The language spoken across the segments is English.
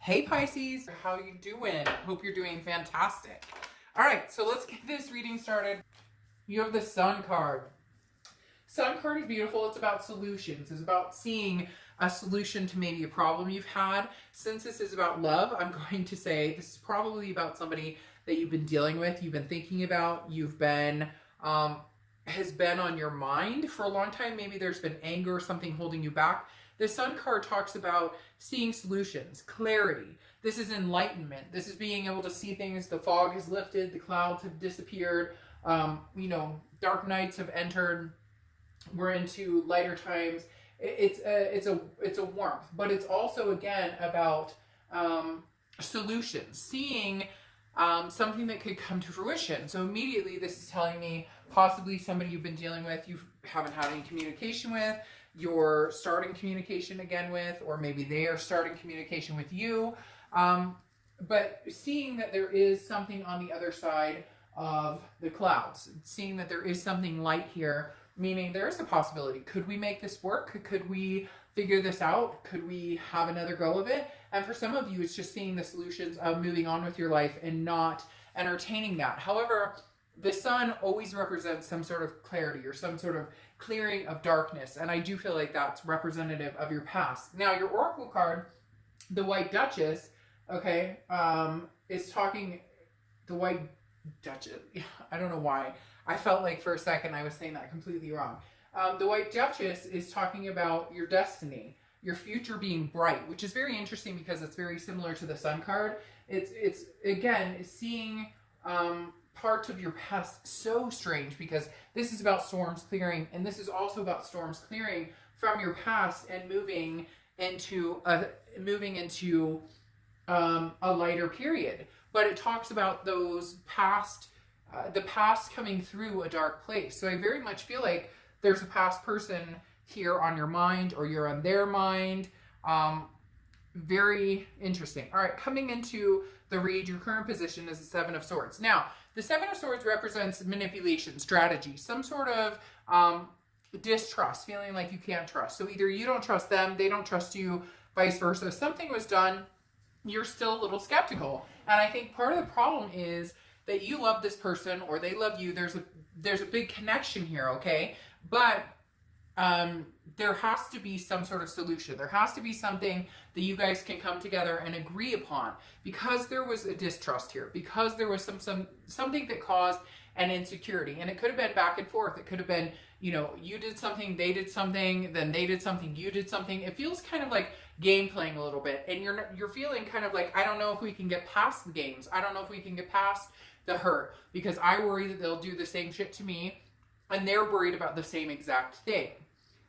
Hey Pisces, how you doing? Hope you're doing fantastic. All right, so let's get this reading started. You have the Sun card. Sun card is beautiful. It's about solutions. It's about seeing a solution to maybe a problem you've had. Since this is about love, I'm going to say this is probably about somebody that you've been dealing with, you've been thinking about, you've been has been on your mind for a long time. Maybe there's been anger or something holding you back. The Sun card talks about seeing solutions, clarity. This is enlightenment. This is being able to see things. The fog has lifted. The clouds have disappeared. Dark nights have entered. We're into lighter times. It's a warmth, but it's also again about solutions, seeing something that could come to fruition. So immediately, this is telling me possibly somebody you've been dealing with, you haven't had any communication with, you're starting communication again with, or maybe they are starting communication with you. But seeing that there is something on the other side of the clouds, seeing that there is something light here, meaning there is a possibility. Could we make this work? Could we figure this out? Could we have another go of it? And for some of you, it's just seeing the solutions of moving on with your life and not entertaining that. However, the Sun always represents some sort of clarity or some sort of clearing of darkness. And I do feel like that's representative of your past. Now, your Oracle card, the White Duchess, okay, is talking, the White Duchess, I don't know why. I felt like for a second I was saying that completely wrong. The White Duchess is talking about your destiny, your future being bright, which is very interesting because it's very similar to the Sun card. It's again, seeing parts of your past. So strange because this is about storms clearing, and this is also about storms clearing from your past and moving into a lighter period. But it talks about those past, the past coming through a dark place. So I very much feel like there's a past person here on your mind, or you're on their mind. Very interesting. All right, coming into the read, your current position is the Seven of Swords. Now, the Seven of Swords represents manipulation, strategy, some sort of distrust, feeling like you can't trust. So either you don't trust them, they don't trust you, vice versa. Something was done, you're still a little skeptical. And I think part of the problem is that you love this person or they love you. There's a big connection here, okay? But there has to be some sort of solution. There has to be something that you guys can come together and agree upon, because there was a distrust here, because there was something that caused an insecurity. And it could have been back and forth. It could have been, you did something, they did something, then they did something, you did something. It feels kind of like game playing a little bit. And you're feeling kind of like, I don't know if we can get past the games. I don't know if we can get past the hurt, because I worry that they'll do the same shit to me, and they're worried about the same exact thing.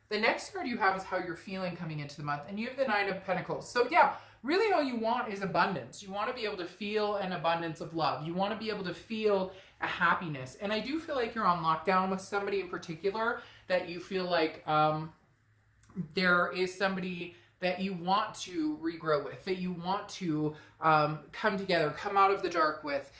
The next card you have is how you're feeling coming into the month, and you have the Nine of Pentacles. So yeah, really all you want is abundance. You want to be able to feel an abundance of love. You want to be able to feel a happiness. And I do feel like you're on lockdown with somebody in particular, that you feel like there is somebody that you want to regrow with, that you want to come together, come out of the dark with.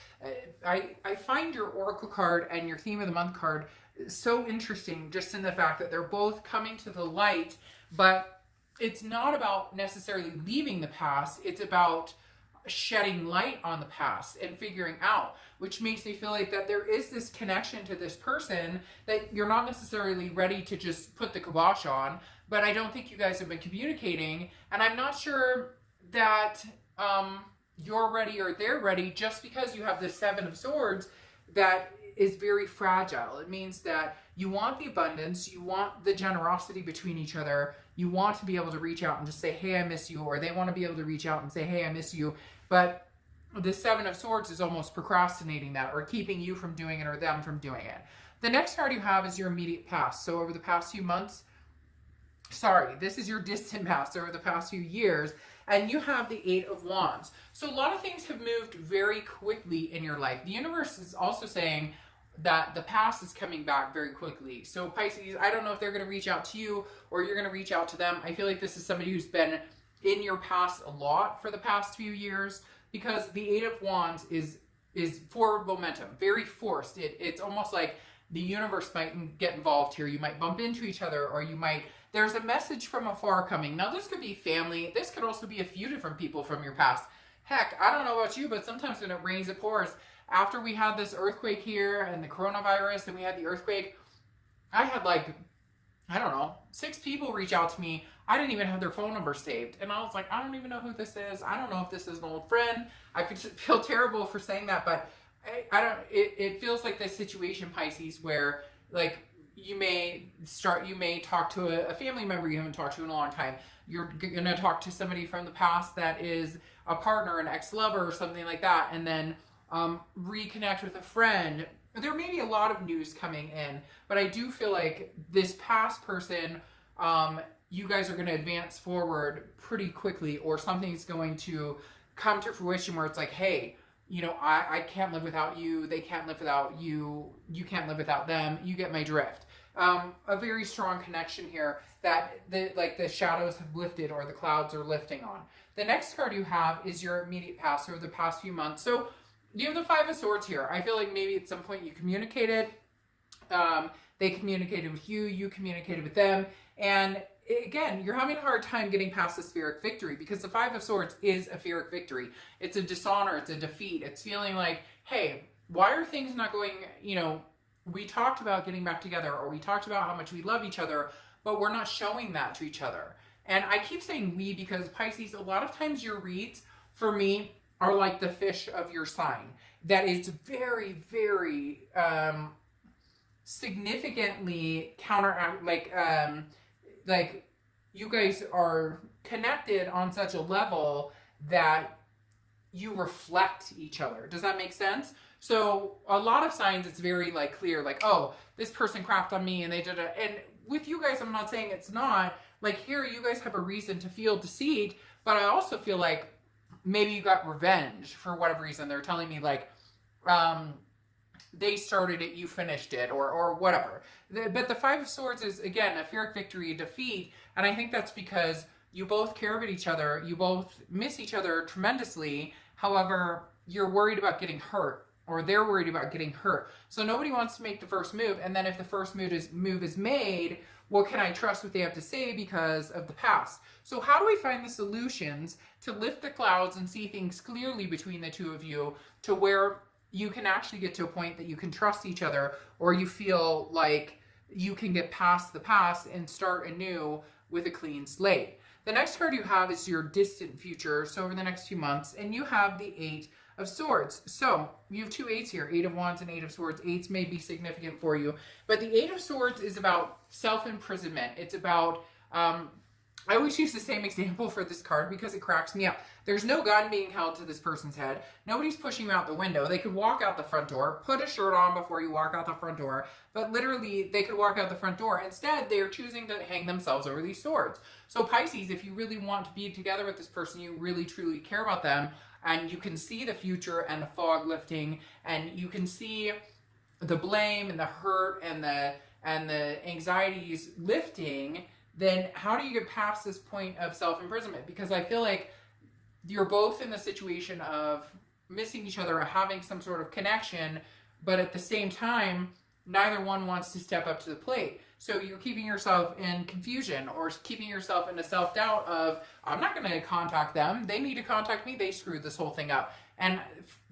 I find your Oracle card and your Theme of the Month card so interesting, just in the fact that they're both coming to the light, but it's not about necessarily leaving the past. It's about shedding light on the past and figuring out, which makes me feel like that there is this connection to this person that you're not necessarily ready to just put the kibosh on, but I don't think you guys have been communicating, and I'm not sure that you're ready or they're ready, just because you have the Seven of Swords that is very fragile. It means that you want the abundance, you want the generosity between each other, you want to be able to reach out and just say, hey, I miss you, or they want to be able to reach out and say, hey, I miss you. But the Seven of Swords is almost procrastinating that, or keeping you from doing it or them from doing it. The next card you have is your immediate past. So over the past few months, this is your distant past, over the past few years, and you have the Eight of Wands. So a lot of things have moved very quickly in your life. The universe is also saying that the past is coming back very quickly. So Pisces, I don't know if they're going to reach out to you or you're going to reach out to them. I feel like this is somebody who's been in your past a lot for the past few years, because the Eight of Wands is forward momentum, very forced. It's almost like the universe might get involved here. You might bump into each other, or you might there's a message from afar coming. Now, this could be family. This could also be a few different people from your past. Heck, I don't know about you, but sometimes when it rains, it pours. After we had this earthquake here and the coronavirus and we had the earthquake, I had like, I don't know, 6 people reach out to me. I didn't even have their phone number saved. And I was like, I don't even know who this is. I don't know if this is an old friend. I feel terrible for saying that, but I don't, it feels like this situation, Pisces, where like you may talk to a family member you haven't talked to in a long time. You're going to talk to somebody from the past that is a partner, an ex-lover or something like that, and then reconnect with a friend. There may be a lot of news coming in, but I do feel like this past person, you guys are going to advance forward pretty quickly, or something's going to come to fruition where it's like, hey, you know, I can't live without you. They can't live without you. You can't live without them. You get my drift. A very strong connection here that the shadows have lifted, or the clouds are lifting on. The next card you have is your immediate past, or the past few months. So you have the 5 of Swords here. I feel like maybe at some point you communicated. They communicated with you. You communicated with them. And again, you're having a hard time getting past the Spheric victory, because the 5 of Swords is a Spheric victory. It's a dishonor. It's a defeat. It's feeling like, hey, why are things not going, you know, we talked about getting back together, or we talked about how much we love each other, but we're not showing that to each other. And I keep saying we because, Pisces, a lot of times your reads, for me, are like the fish of your sign. That is very, very significantly counteract, like you guys are connected on such a level that you reflect each other. Does that make sense? So a lot of signs, it's very like clear, like, oh, this person crapped on me and they did it. And with you guys, I'm not saying it's not. Like here, you guys have a reason to feel deceit, but I also feel like maybe you got revenge for whatever reason. They're telling me like, they started it, you finished it, or whatever. But the 5 of Swords is, again, a Pyrrhic victory, a defeat. And I think that's because you both care about each other. You both miss each other tremendously. However, you're worried about getting hurt, or they're worried about getting hurt. So nobody wants to make the first move. And then if the first move is made, well, can I trust what they have to say because of the past? So how do we find the solutions to lift the clouds and see things clearly between the two of you, to where you can actually get to a point that you can trust each other, or you feel like you can get past the past and start anew with a clean slate? The next card you have is your distant future, so over the next few months, and you have the 8 of Swords. So you have 2 8s here, 8 of Wands and 8 of Swords. 8s may be significant for you, but the 8 of Swords is about self-imprisonment. It's about, I always use the same example for this card because it cracks me up. There's no gun being held to this person's head. Nobody's pushing them out the window. They could walk out the front door, put a shirt on before you walk out the front door, but literally they could walk out the front door. Instead, they're choosing to hang themselves over these swords. So Pisces, if you really want to be together with this person, you really truly care about them, and you can see the future and the fog lifting, and you can see the blame and the hurt and the anxieties lifting, then how do you get past this point of self-imprisonment? Because I feel like you're both in the situation of missing each other or having some sort of connection, but at the same time, neither one wants to step up to the plate. So you're keeping yourself in confusion, or keeping yourself in a self-doubt of, I'm not going to contact them. They need to contact me. They screwed this whole thing up. And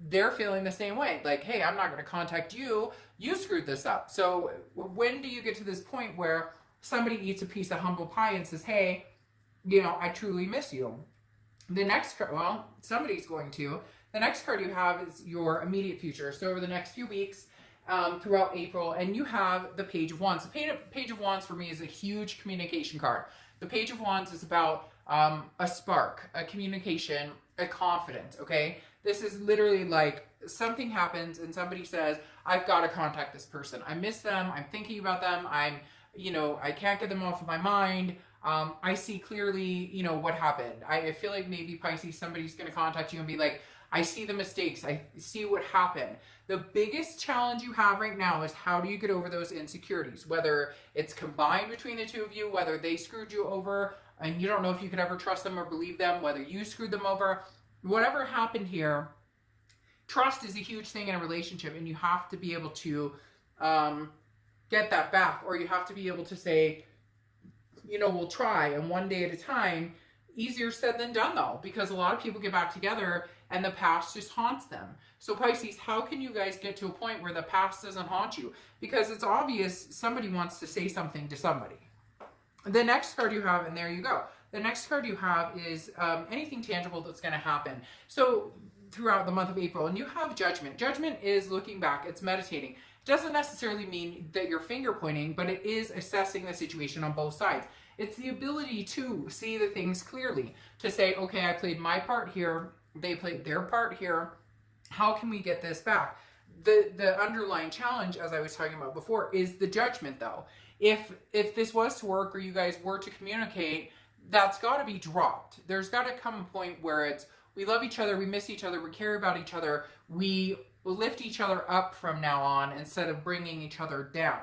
they're feeling the same way. Like, hey, I'm not going to contact you. You screwed this up. So when do you get to this point where somebody eats a piece of humble pie and says, hey, you know, I truly miss you? The next card, well, somebody's going to. The next card you have is your immediate future. So over the next few weeks, throughout April, and you have the Page of Wands. The Page of Wands for me is a huge communication card. The Page of Wands is about a spark, a communication, a confidence, okay? This is literally like something happens and somebody says, I've got to contact this person. I miss them. I'm thinking about them. I can't get them off of my mind. I see clearly, you know, what happened. I feel like maybe Pisces, somebody's going to contact you and be like, I see the mistakes. I see what happened. The biggest challenge you have right now is how do you get over those insecurities, whether it's combined between the two of you, whether they screwed you over and you don't know if you could ever trust them or believe them, whether you screwed them over, whatever happened here. Trust is a huge thing in a relationship, and you have to be able to get that back, or you have to be able to say, we'll try, and one day at a time. Easier said than done, though, because a lot of people get back together and the past just haunts them. So Pisces, how can you guys get to a point where the past doesn't haunt you? Because it's obvious somebody wants to say something to somebody. The next card you have, and there you go. The next card you have is anything tangible that's going to happen. So throughout the month of April, and you have Judgment. Judgment is looking back. It's meditating. It doesn't necessarily mean that you're finger pointing, but it is assessing the situation on both sides. It's the ability to see the things clearly, to say, okay, I played my part here, they played their part here. How can we get this back? The underlying challenge, as I was talking about before, is the judgment, though. If this was to work, or you guys were to communicate, that's got to be dropped. There's got to come a point where it's, we love each other, we miss each other, we care about each other, we lift each other up from now on instead of bringing each other down.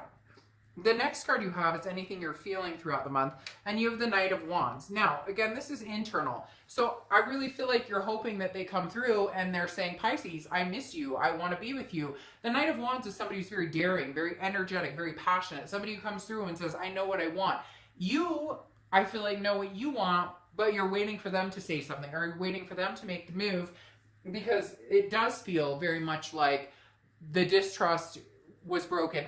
The next card you have is anything you're feeling throughout the month, and you have the Knight of Wands. Now, again, this is internal. So I really feel like you're hoping that they come through and they're saying, Pisces, I miss you. I want to be with you. The Knight of Wands is somebody who's very daring, very energetic, very passionate. Somebody who comes through and says, I know what I want. You, I feel like, know what you want, but you're waiting for them to say something, or you're waiting for them to make the move, because it does feel very much like the distrust was broken.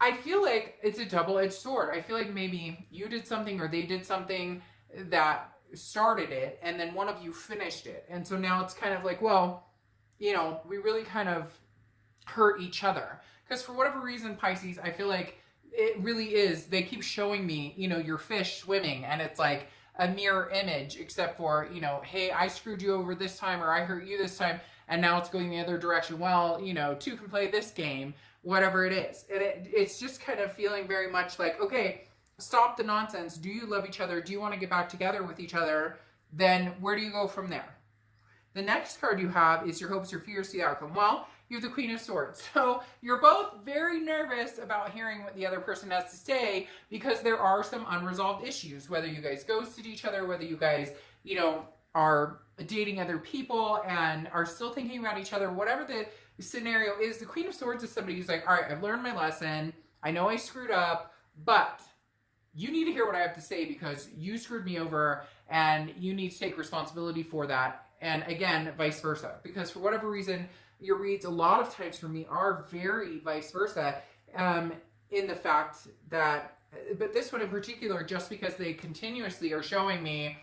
I feel like it's a double-edged sword. I feel like maybe you did something or they did something that started it, and then one of you finished it. And so now it's kind of like, well, we really kind of hurt each other. Because for whatever reason, Pisces, I feel like it really is. They keep showing me, your fish swimming, and it's like a mirror image, except for, hey, I screwed you over this time, or I hurt you this time, and now it's going the other direction. Well, two can play this game, whatever it is. And it's just kind of feeling very much like, okay, stop the nonsense. Do you love each other? Do you want to get back together with each other? Then where do you go from there? The next card you have is your hopes, your fears, the outcome. Well, you have the Queen of Swords. So you're both very nervous about hearing what the other person has to say, because there are some unresolved issues, whether you guys ghosted each other, whether you guys, are dating other people and are still thinking about each other, whatever the scenario is. The Queen of Swords is somebody who's like, all right, I've learned my lesson. I know I screwed up, but you need to hear what I have to say, because you screwed me over and you need to take responsibility for that. And again, vice versa, because for whatever reason, your reads a lot of times for me are very vice versa, in the fact that, but this one in particular, just because they continuously are showing me,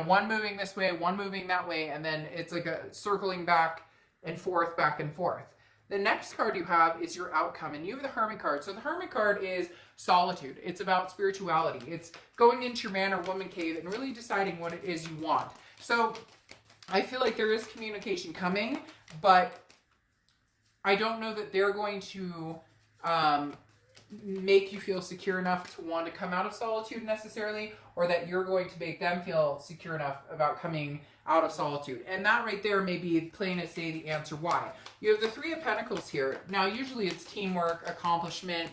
one moving this way, one moving that way, and then it's like a circling back and forth, back and forth. The next card you have is your outcome, and you have the Hermit card. So the Hermit card is solitude. It's about spirituality. It's going into your man or woman cave and really deciding what it is you want. So I feel like there is communication coming, but I don't know that they're going to make you feel secure enough to want to come out of solitude necessarily, or that you're going to make them feel secure enough about coming out of solitude. And that right there may be plain as day the answer why. You have the Three of Pentacles here. Now, usually it's teamwork, accomplishment,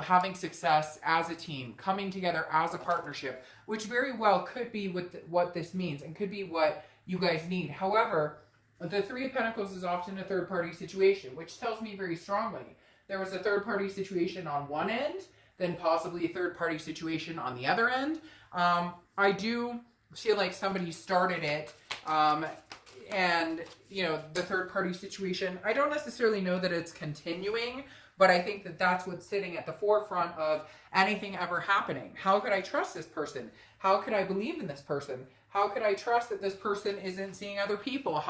having success as a team, coming together as a partnership, which very well could be what this means and could be what you guys need. However, the Three of Pentacles is often a third-party situation, which tells me very strongly there was a third-party situation on one end, then possibly a third-party situation on the other end. I do feel like somebody started it, and, the third-party situation, I don't necessarily know that it's continuing, but I think that that's what's sitting at the forefront of anything ever happening. How could I trust this person? How could I believe in this person? How could I trust that this person isn't seeing other people?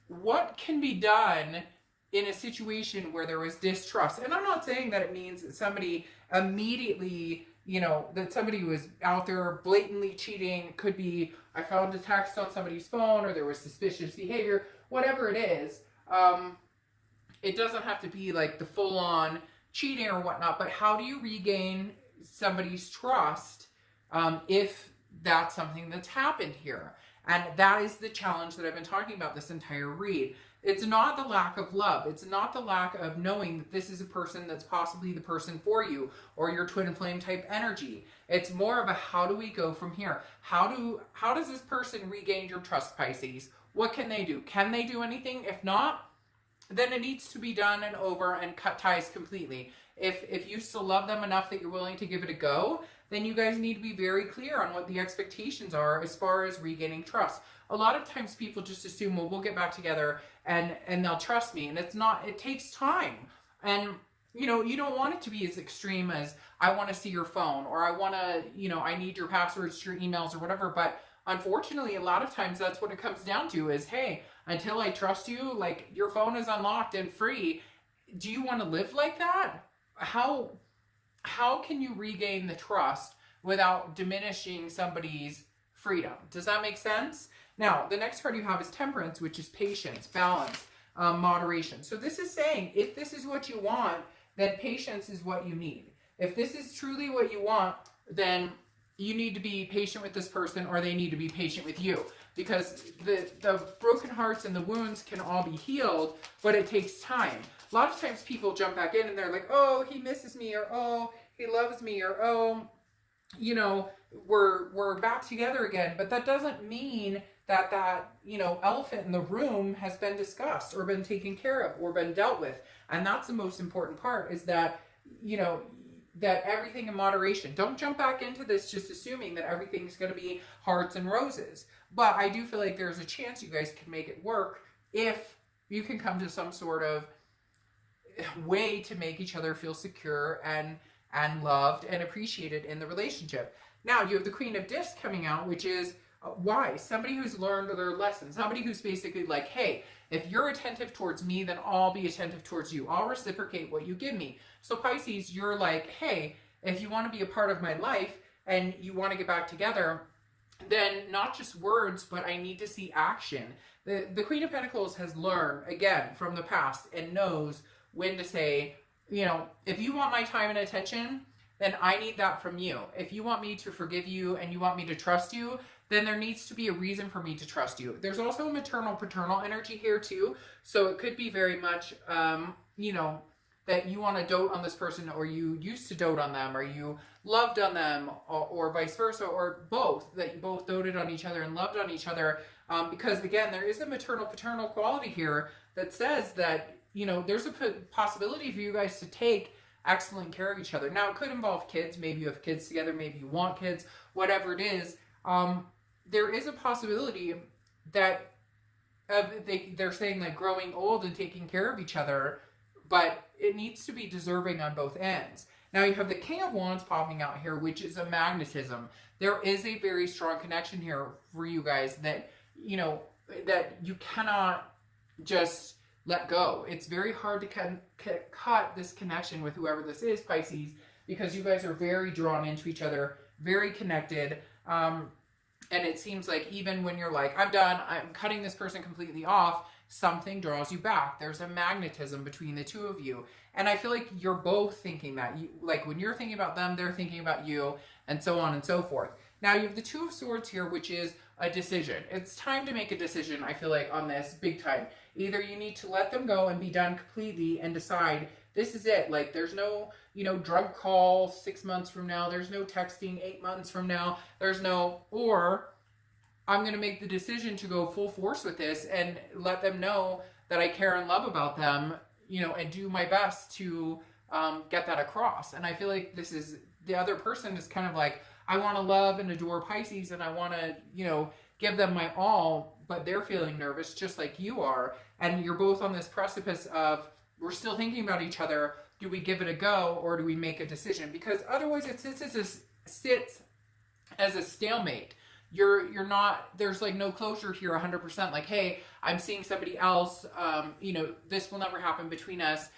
What can be done in a situation where there was distrust? And I'm not saying that it means that somebody immediately, that somebody was out there blatantly cheating. Could be, I found a text on somebody's phone, or there was suspicious behavior, whatever it is. It doesn't have to be like the full-on cheating or whatnot, but how do you regain somebody's trust if that's something that's happened here? And that is the challenge that I've been talking about this entire read. It's not the lack of love. It's not the lack of knowing that this is a person that's possibly the person for you, or your twin flame type energy. It's more of a, how do we go from here? How does this person regain your trust, Pisces? What can they do? Can they do anything? If not, then it needs to be done and over and cut ties completely. If you still love them enough that you're willing to give it a go, then you guys need to be very clear on what the expectations are as far as regaining trust. A lot of times people just assume, well, we'll get back together and they'll trust me. And it's not, it takes time. And, you know, you don't want it to be as extreme as, I want to see your phone, or I want to, you know, I need your passwords to your emails or whatever. But unfortunately, a lot of times that's what it comes down to is, hey, until I trust you, like, your phone is unlocked and free. Do you want to live like that? How can you regain the trust without diminishing somebody's freedom? Does that make sense? Now, the next card you have is Temperance, which is patience, balance, moderation. So this is saying, if this is what you want, then patience is what you need. If this is truly what you want, then you need to be patient with this person, or they need to be patient with you. Because the broken hearts and the wounds can all be healed, but it takes time. A lot of times people jump back in and they're like, oh, he misses me, or oh, he loves me, or oh, you know, we're back together again. But that doesn't mean that you know, elephant in the room has been discussed or been taken care of or been dealt with. And that's the most important part, is that, you know, that everything in moderation. Don't jump back into this just assuming that everything's going to be hearts and roses. But I do feel like there's a chance you guys can make it work if you can come to some sort of way to make each other feel secure and loved and appreciated in the relationship. Now you have the Queen of Discs coming out, which is wise. Somebody who's learned their lesson. Somebody who's basically like, hey, if you're attentive towards me, then I'll be attentive towards you. I'll reciprocate what you give me. So Pisces, you're like, hey, if you want to be a part of my life and you want to get back together, then not just words, but I need to see action. The Queen of Pentacles has learned, again, from the past and knows when to say, you know, if you want my time and attention, then I need that from you. If you want me to forgive you and you want me to trust you, then there needs to be a reason for me to trust you. There's also a maternal-paternal energy here too. So it could be very much, you know, that you want to dote on this person, or you used to dote on them, or you loved on them, or vice versa, or both, that you both doted on each other and loved on each other. Because again, there is a maternal-paternal quality here that says that, you know, there's a possibility for you guys to take excellent care of each other. Now, it could involve kids. Maybe you have kids together. Maybe you want kids. Whatever it is, there is a possibility that they're saying like growing old and taking care of each other, but it needs to be deserving on both ends. Now you have the King of Wands popping out here, which is a magnetism. There is a very strong connection here for you guys that, you know, that you cannot just let go. It's very hard to cut this connection with whoever this is, Pisces, because you guys are very drawn into each other, very connected. And it seems like even when you're like, I'm done, I'm cutting this person completely off, something draws you back. There's a magnetism between the two of you. And I feel like you're both thinking that. Like when you're thinking about them, they're thinking about you, and so on and so forth. Now you have the Two of Swords here, which is a decision. It's time to make a decision, I feel like, on this big time. Either you need to let them go and be done completely and decide, this is it. Like there's no, you know, drug call 6 months from now. There's no texting 8 months from now. There's no, or I'm going to make the decision to go full force with this and let them know that I care and love about them, you know, and do my best to get that across. And I feel like this is, the other person is kind of like, I want to love and adore Pisces and I want to, you know, give them my all, but they're feeling nervous just like you are. And you're both on this precipice of, we're still thinking about each other. Do we give it a go or do we make a decision? Because otherwise it sits as a stalemate. You're not, there's like no closure here 100%. Like, hey, I'm seeing somebody else. You know, this will never happen between us.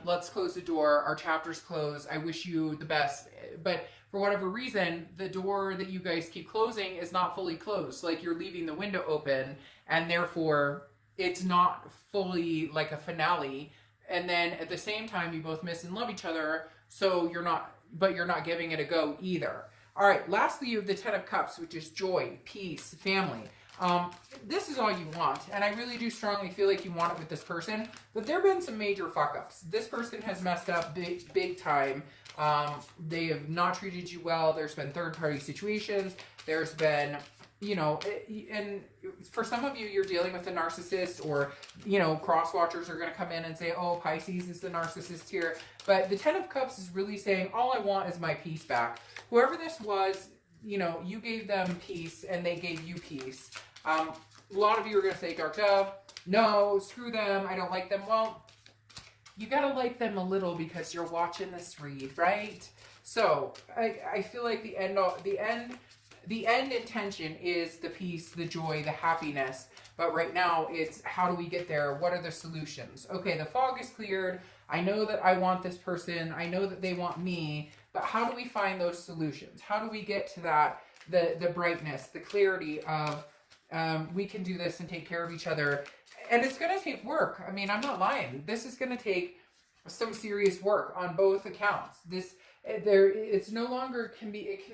Let's close the door. Our chapter's closed. I wish you the best. But for whatever reason, the door that you guys keep closing is not fully closed. Like you're leaving the window open, and therefore it's not fully like a finale. And then at the same time, you both miss and love each other. So you're not giving it a go either. All right. Lastly, you have the Ten of Cups, which is joy, peace, family. This is all you want. And I really do strongly feel like you want it with this person, but there have been some major fuck ups. This person has messed up big time. They have not treated you well. There's been third party situations. There's been, and for some of you, you're dealing with a narcissist, or, cross watchers are going to come in and say, oh, Pisces is the narcissist here. But the Ten of Cups is really saying, all I want is my peace back. Whoever this was, you gave them peace and they gave you peace. A lot of you are going to say, Dark Dove, no, screw them, I don't like them. Well, you got to like them a little because you're watching this read, right? So I feel like the end intention is the peace, the joy, the happiness. But right now it's, how do we get there? What are the solutions? Okay, the fog is cleared. I know that I want this person. I know that they want me. But how do we find those solutions? How do we get to that, the brightness, the clarity of we can do this and take care of each other? And it's going to take work. I mean, I'm not lying. This is going to take some serious work on both accounts. It can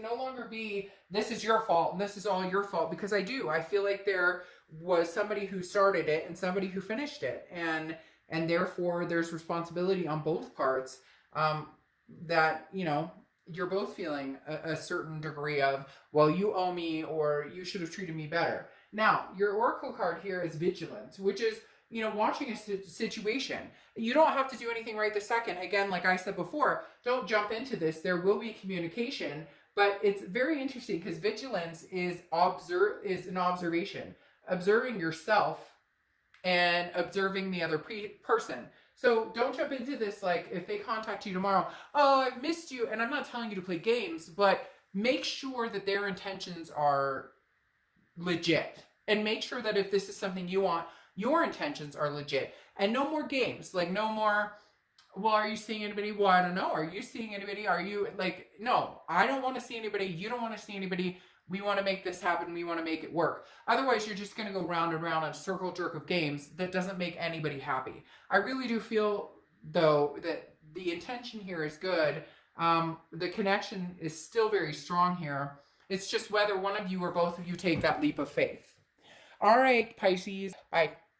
no longer be this is your fault and this is all your fault, because I feel like there was somebody who started it and somebody who finished it, and therefore there's responsibility on both parts, that you're both feeling a certain degree of, well, you owe me, or you should have treated me better. Now, your oracle card here is vigilance, which is, watching a situation. You don't have to do anything right this second. Again, like I said before, don't jump into this. There will be communication, but it's very interesting because vigilance is an observation, observing yourself and observing the other person. So don't jump into this like, if they contact you tomorrow, oh, I've missed you. And I'm not telling you to play games, but make sure that their intentions are legit. And make sure that if this is something you want, your intentions are legit. And no more games. Like, no more, well, are you seeing anybody? Well, I don't know. Are you seeing anybody? Are you, like, no, I don't want to see anybody. You don't want to see anybody. We want to make this happen. We want to make it work. Otherwise, you're just going to go round and round on a circle jerk of games that doesn't make anybody happy. I really do feel, though, that the intention here is good. The connection is still very strong here. It's just whether one of you or both of you take that leap of faith. All right, Pisces. Bye.